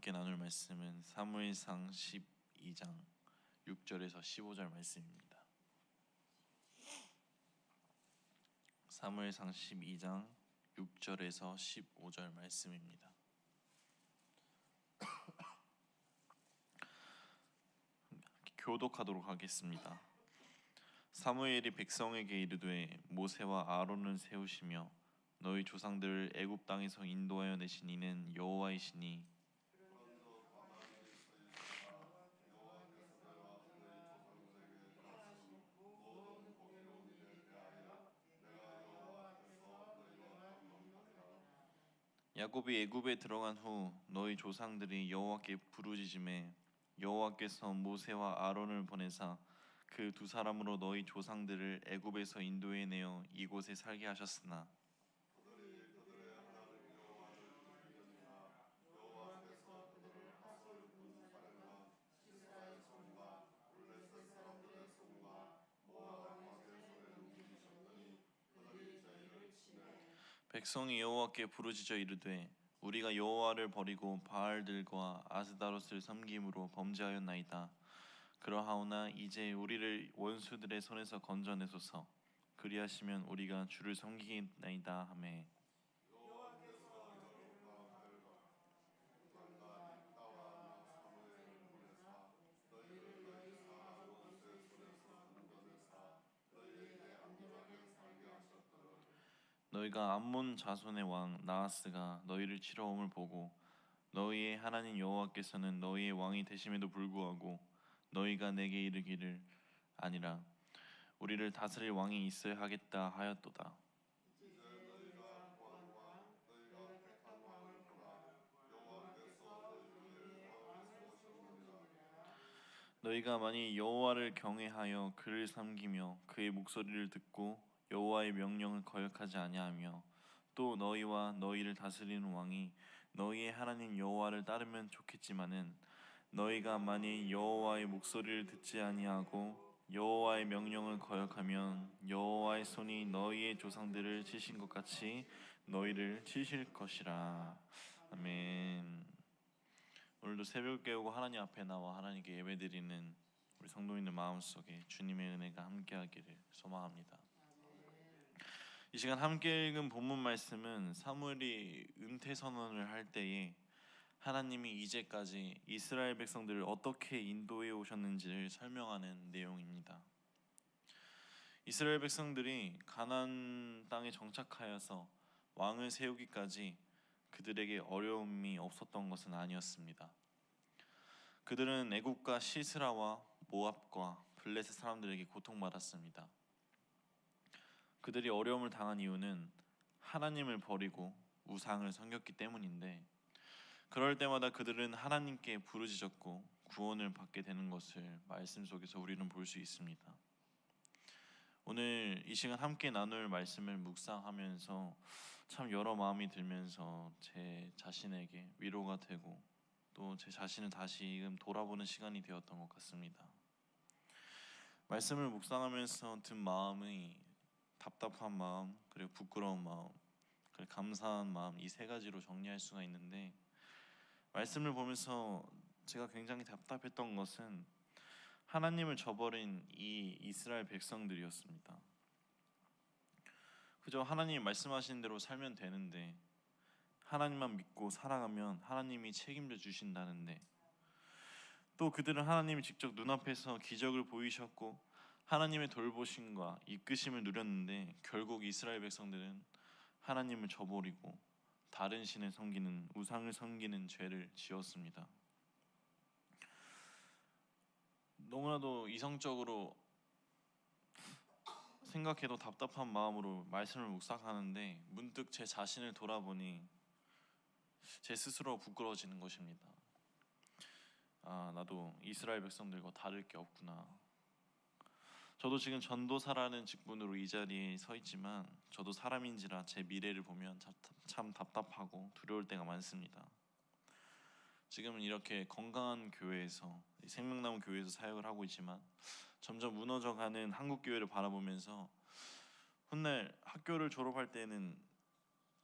함께 나눌 말씀은 사무엘상 12장 6절에서 15절 말씀입니다. 사무엘상 12장 6절에서 15절 말씀입니다. 교독하도록 하겠습니다. 사무엘이 백성에게 이르되 모세와 아론을 세우시며 너희 조상들을 애굽 땅에서 인도하여 내신 이는 여호와이시니 야곱이 애굽에 들어간 후 너희 조상들이 여호와께 부르짖음에 여호와께서 모세와 아론을 보내사 그 두 사람으로 너희 조상들을 애굽에서 인도해 내어 이곳에 살게 하셨으나 백성이 여호와께 부르짖어 이르되 우리가 여호와를 버리고 바알들과 아스다롯을 섬김으로 범죄하였나이다. 그러하오나 이제 우리를 원수들의 손에서 건져내소서. 그리하시면 우리가 주를 섬기겠나이다 하매 너희가 암몬 자손의 왕 나하스가 너희를 치러 om을 보고 너희의 하나님 여호와께서는 너희의 왕이 되심에도 불구하고 너희가 내게 이르기를 아니라 우리를 다스릴 왕이 있어야 하겠다 하였도다. 너희가 만일 여호와를 경외하여 그를 섬기며 그의 목소리를 듣고 여호와의 명령을 거역하지 아니하며 또 너희와 너희를 다스리는 왕이 너희의 하나님 여호와를 따르면 좋겠지만은 너희가 만일 여호와의 목소리를 듣지 아니하고 여호와의 명령을 거역하면 여호와의 손이 너희의 조상들을 치신 것 같이 너희를 치실 것이라. 아멘. 오늘도 새벽을 깨우고 하나님 앞에 나와 하나님께 예배드리는 우리 성도님들 마음속에 주님의 은혜가 함께하기를 소망합니다. 이 시간 함께 읽은 본문 말씀은 사무엘이 은퇴 선언을 할 때에 하나님이 이제까지 이스라엘 백성들을 어떻게 인도해 오셨는지를 설명하는 내용입니다. 이스라엘 백성들이 가나안 땅에 정착하여서 왕을 세우기까지 그들에게 어려움이 없었던 것은 아니었습니다. 그들은 애굽과 시스라와 모압과 블레셋 사람들에게 고통받았습니다. 그들이 어려움을 당한 이유는 하나님을 버리고 우상을 섬겼기 때문인데 그럴 때마다 그들은 하나님께 부르짖었고 구원을 받게 되는 것을 말씀 속에서 우리는 볼 수 있습니다. 오늘 이 시간 함께 나눌 말씀을 묵상하면서 참 여러 마음이 들면서 제 자신에게 위로가 되고 또 제 자신을 다시금 돌아보는 시간이 되었던 것 같습니다. 말씀을 묵상하면서 든 마음이 답답한 마음, 그리고 부끄러운 마음, 그리고 감사한 마음, 이 세 가지로 정리할 수가 있는데 말씀을 보면서 제가 굉장히 답답했던 것은 하나님을 저버린 이 이스라엘 백성들이었습니다. 그저 하나님이 말씀하신 대로 살면 되는데 하나님만 믿고 살아가면 하나님이 책임져 주신다는데 또 그들은 하나님이 직접 눈앞에서 기적을 보이셨고 하나님의 돌보심과 이끄심을 누렸는데 결국 이스라엘 백성들은 하나님을 저버리고 다른 신을 섬기는 우상을 섬기는 죄를 지었습니다. 너무나도 이성적으로 생각해도 답답한 마음으로 말씀을 묵상하는데 문득 제 자신을 돌아보니 제 스스로 부끄러워지는 것입니다. 나도 이스라엘 백성들과 다를 게 없구나. 저도 지금 전도사라는 직분으로 이 자리에 서 있지만 저도 사람인지라 제 미래를 보면 참 답답하고 두려울 때가 많습니다. 지금은 이렇게 건강한 교회에서 생명나무 교회에서 사역을 하고 있지만 점점 무너져가는 한국 교회를 바라보면서 훗날 학교를 졸업할 때는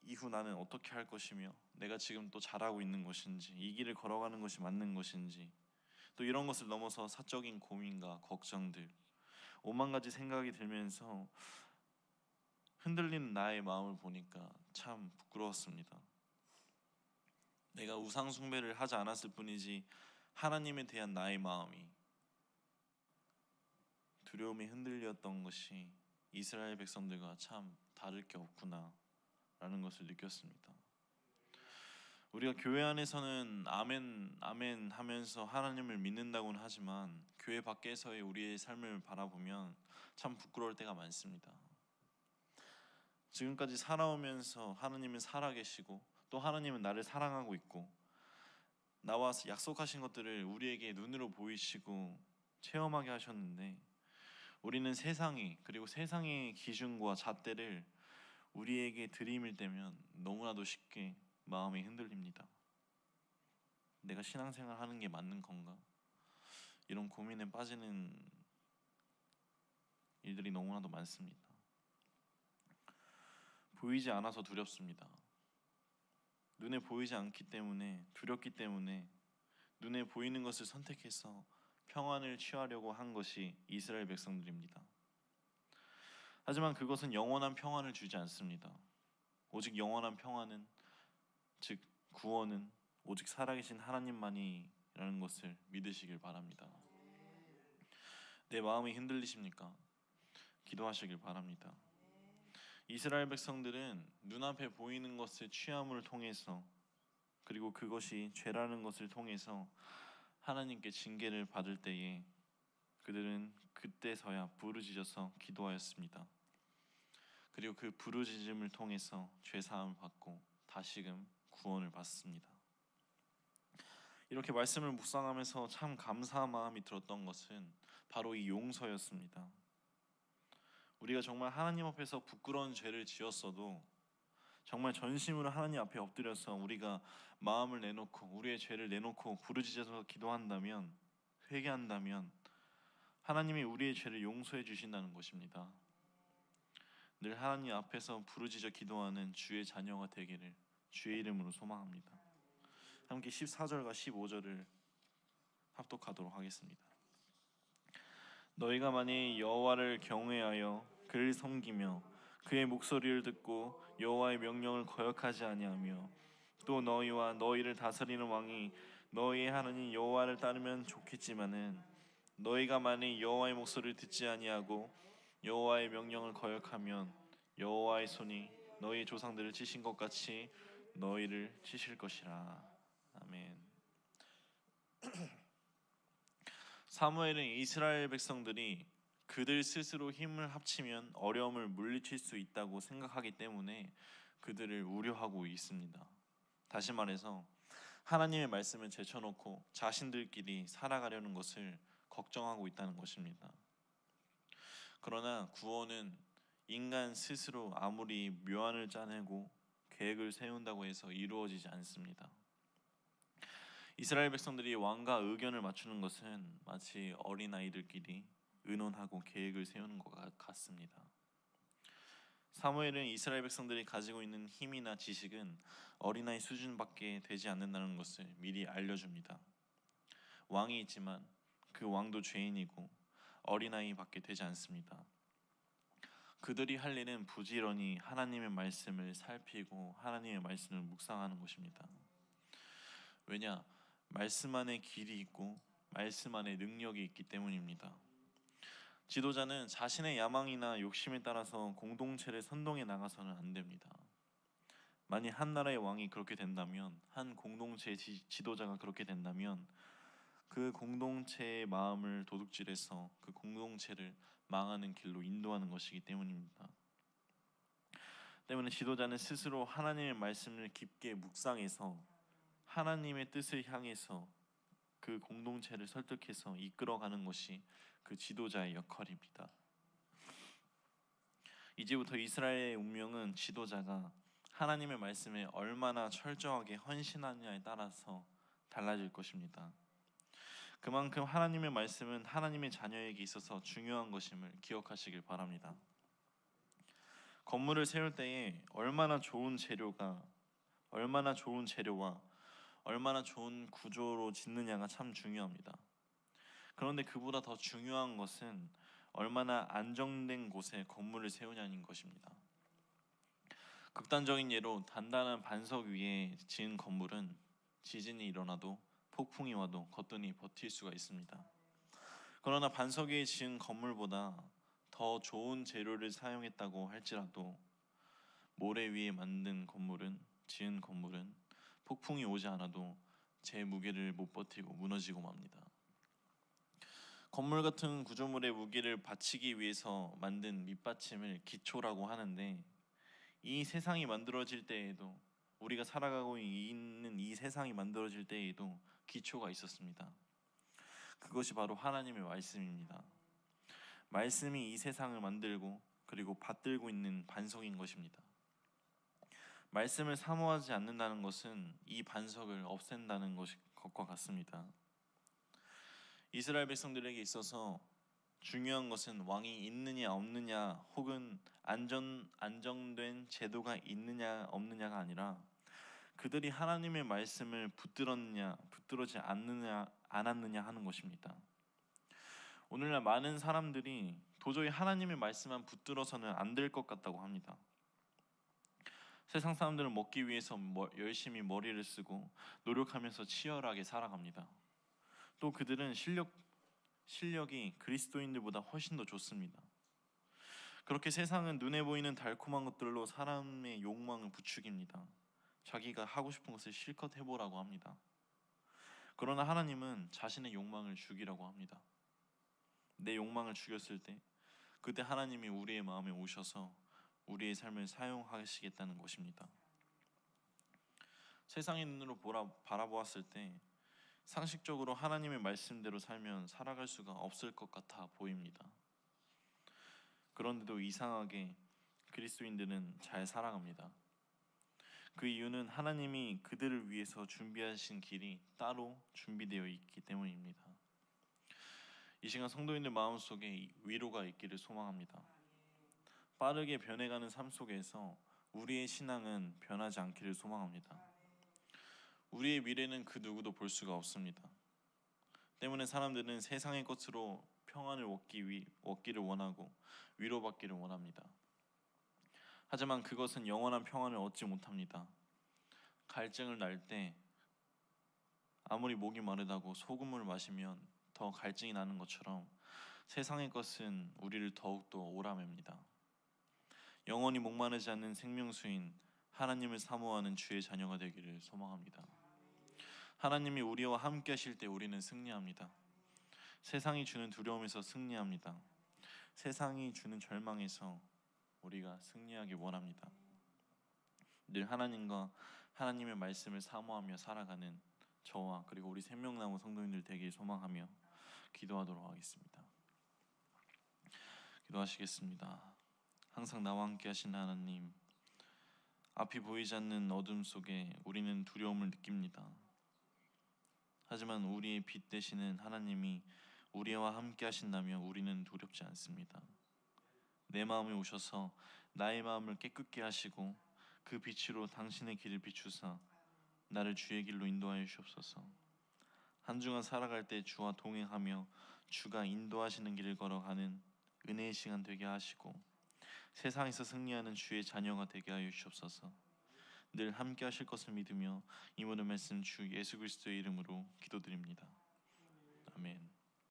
이후 나는 어떻게 할 것이며 내가 지금 또 잘하고 있는 것인지, 이 길을 걸어가는 것이 맞는 것인지, 또 이런 것을 넘어서 사적인 고민과 걱정들, 오만 가지 생각이 들면서 흔들리는 나의 마음을 보니까 참 부끄러웠습니다. 내가 우상 숭배를 하지 않았을 뿐이지 하나님에 대한 나의 마음이 두려움에 흔들렸던 것이 이스라엘 백성들과 참 다를 게 없구나 라는 것을 느꼈습니다. 우리가 교회 안에서는 아멘 아멘 하면서 하나님을 믿는다고는 하지만 교회 밖에서의 우리의 삶을 바라보면 참 부끄러울 때가 많습니다. 지금까지 살아오면서 하나님은 살아계시고 또 하나님은 나를 사랑하고 있고 나와 약속하신 것들을 우리에게 눈으로 보이시고 체험하게 하셨는데, 우리는 세상이, 그리고 세상의 기준과 잣대를 우리에게 들이밀 때면 너무나도 쉽게 마음이 흔들립니다. 내가 신앙생활 하는 게 맞는 건가? 이런 고민에 빠지는 일들이 너무나도 많습니다. 보이지 않아서 두렵습니다. 눈에 보이지 않기 때문에 두렵기 때문에 눈에 보이는 것을 선택해서 평안을 취하려고 한 것이 이스라엘 백성들입니다. 하지만 그것은 영원한 평안을 주지 않습니다. 오직 영원한 평안은, 즉 구원은 오직 살아계신 하나님만이라는 것을 믿으시길 바랍니다. 내 마음이 흔들리십니까? 기도하시길 바랍니다. 이스라엘 백성들은 눈앞에 보이는 것을 취함을 통해서, 그리고 그것이 죄라는 것을 통해서 하나님께 징계를 받을 때에 그들은 그때서야 부르짖어서 기도하였습니다. 그리고 그 부르짖음을 통해서 죄 사함을 받고 다시금 구원을 받습니다. 이렇게 말씀을 묵상하면서 참 감사한 마음이 들었던 것은 바로 이 용서였습니다. 우리가 정말 하나님 앞에서 부끄러운 죄를 지었어도 정말 전심으로 하나님 앞에 엎드려서 우리가 마음을 내놓고 우리의 죄를 내놓고 부르짖어서 기도한다면, 회개한다면 하나님이 우리의 죄를 용서해 주신다는 것입니다. 늘 하나님 앞에서 부르짖어 기도하는 주의 자녀가 되기를 주의 이름으로 소망합니다. 함께 14절과 15절을 합독하도록 하겠습니다. 너희가 만일 여호와를 경외하여 그를 섬기며 그의 목소리를 듣고 여호와의 명령을 거역하지 아니하며 또 너희와 너희를 다스리는 왕이 너희의 하나님 여호와를 따르면 좋겠지만은 너희가 만일 여호와의 목소리를 듣지 아니하고 여호와의 명령을 거역하면 여호와의 손이 너희 조상들을 치신 것 같이 너희를 치실 것이라. 아멘. 사무엘은 이스라엘 백성들이 그들 스스로 힘을 합치면 어려움을 물리칠 수 있다고 생각하기 때문에 그들을 우려하고 있습니다. 다시 말해서 하나님의 말씀을 제쳐놓고 자신들끼리 살아가려는 것을 걱정하고 있다는 것입니다. 그러나 구원은 인간 스스로 아무리 묘안을 짜내고 계획을 세운다고 해서 이루어지지 않습니다. 이스라엘 백성들이 왕과 의견을 맞추는 것은 마치 어린아이들끼리 의논하고 계획을 세우는 것 같습니다. 사무엘은 이스라엘 백성들이 가지고 있는 힘이나 지식은 어린아이 수준밖에 되지 않는다는 것을 미리 알려줍니다. 왕이 있지만 그 왕도 죄인이고 어린아이밖에 되지 않습니다. 그들이 할 일은 부지런히 하나님의 말씀을 살피고 하나님의 말씀을 묵상하는 것입니다. 왜냐? 말씀 안에 길이 있고 말씀 안에 능력이 있기 때문입니다. 지도자는 자신의 야망이나 욕심에 따라서 공동체를 선동해 나가서는 안 됩니다. 만일 한 나라의 왕이 그렇게 된다면, 한 공동체의 지도자가 그렇게 된다면 그 공동체의 마음을 도둑질해서 그 공동체를 망하는 길로 인도하는 것이기 때문입니다. 때문에 지도자는 스스로 하나님의 말씀을 깊게 묵상해서 하나님의 뜻을 향해서 그 공동체를 설득해서 이끌어가는 것이 그 지도자의 역할입니다. 이제부터 이스라엘의 운명은 지도자가 하나님의 말씀에 얼마나 철저하게 헌신하느냐에 따라서 달라질 것입니다. 그만큼 하나님의 말씀은 하나님의 자녀에게 있어서 중요한 것임을 기억하시길 바랍니다. 건물을 세울 때에 얼마나 좋은 재료가 얼마나 좋은 재료와 얼마나 좋은 구조로 짓느냐가 참 중요합니다. 그런데 그보다 더 중요한 것은 얼마나 안정된 곳에 건물을 세우냐는 것입니다. 극단적인 예로 단단한 반석 위에 지은 건물은 지진이 일어나도 폭풍이 와도 거뜬히 버틸 수가 있습니다. 그러나 반석 위에 지은 건물보다 더 좋은 재료를 사용했다고 할지라도 모래 위에 지은 건물은 폭풍이 오지 않아도 제 무게를 못 버티고 무너지고 맙니다. 건물 같은 구조물의 무게를 받치기 위해서 만든 밑받침을 기초라고 하는데, 이 세상이 만들어질 때에도, 우리가 살아가고 있는 이 세상이 만들어질 때에도 기초가 있었습니다. 그것이 바로 하나님의 말씀입니다. 말씀이 이 세상을 만들고 그리고 받들고 있는 반석인 것입니다. 말씀을 사모하지 않는다는 것은 이 반석을 없앤다는 것과 같습니다. 이스라엘 백성들에게 있어서 중요한 것은 왕이 있느냐 없느냐, 혹은 안정된 제도가 있느냐 없느냐가 아니라 그들이 하나님의 말씀을 붙들지 않았느냐 하는 것입니다. 오늘날 많은 사람들이 도저히 하나님의 말씀만 붙들어서는 안 될 것 같다고 합니다. 세상 사람들은 먹기 위해서 열심히 머리를 쓰고 노력하면서 치열하게 살아갑니다. 또 그들은 실력이 그리스도인들보다 훨씬 더 좋습니다. 그렇게 세상은 눈에 보이는 달콤한 것들로 사람의 욕망을 부추깁니다. 자기가 하고 싶은 것을 실컷 해보라고 합니다. 그러나 하나님은 자신의 욕망을 죽이라고 합니다. 내 욕망을 죽였을 때 그때 하나님이 우리의 마음에 오셔서 우리의 삶을 사용하시겠다는 것입니다. 세상의 눈으로 바라보았을 때 상식적으로 하나님의 말씀대로 살면 살아갈 수가 없을 것 같아 보입니다. 그런데도 이상하게 그리스도인들은 잘 살아갑니다. 그 이유는 하나님이 그들을 위해서 준비하신 길이 따로 준비되어 있기 때문입니다. 이 시간 성도인들 마음속에 위로가 있기를 소망합니다. 빠르게 변해가는 삶 속에서 우리의 신앙은 변하지 않기를 소망합니다. 우리의 미래는 그 누구도 볼 수가 없습니다. 때문에 사람들은 세상의 것으로 평안을 얻기를 원하고 위로받기를 원합니다. 하지만 그것은 영원한 평안을 얻지 못합니다. 갈증을 날 때 아무리 목이 마르다고 소금을 마시면 더 갈증이 나는 것처럼 세상의 것은 우리를 더욱더 오라맵니다. 영원히 목마르지 않는 생명수인 하나님을 사모하는 주의 자녀가 되기를 소망합니다. 하나님이 우리와 함께 하실 때 우리는 승리합니다. 세상이 주는 두려움에서 승리합니다. 세상이 주는 절망에서 우리가 승리하기 원합니다. 늘 하나님과 하나님의 말씀을 사모하며 살아가는 저와 그리고 우리 생명나무 성도님들 되길 소망하며 기도하도록 하겠습니다. 기도하시겠습니다. 항상 나와 함께 하신 하나님, 앞이 보이지 않는 어둠 속에 우리는 두려움을 느낍니다. 하지만 우리의 빛 되시는 하나님이 우리와 함께 하신다면 우리는 두렵지 않습니다. 내 마음에 오셔서 나의 마음을 깨끗게 하시고 그 빛으로 당신의 길을 비추사 나를 주의 길로 인도하여 주옵소서. 한 주간 살아갈 때 주와 동행하며 주가 인도하시는 길을 걸어가는 은혜의 시간 되게 하시고 세상에서 승리하는 주의 자녀가 되게 하여 주옵소서. 늘 함께 하실 것을 믿으며 이 모든 말씀 주 예수 그리스도의 이름으로 기도드립니다.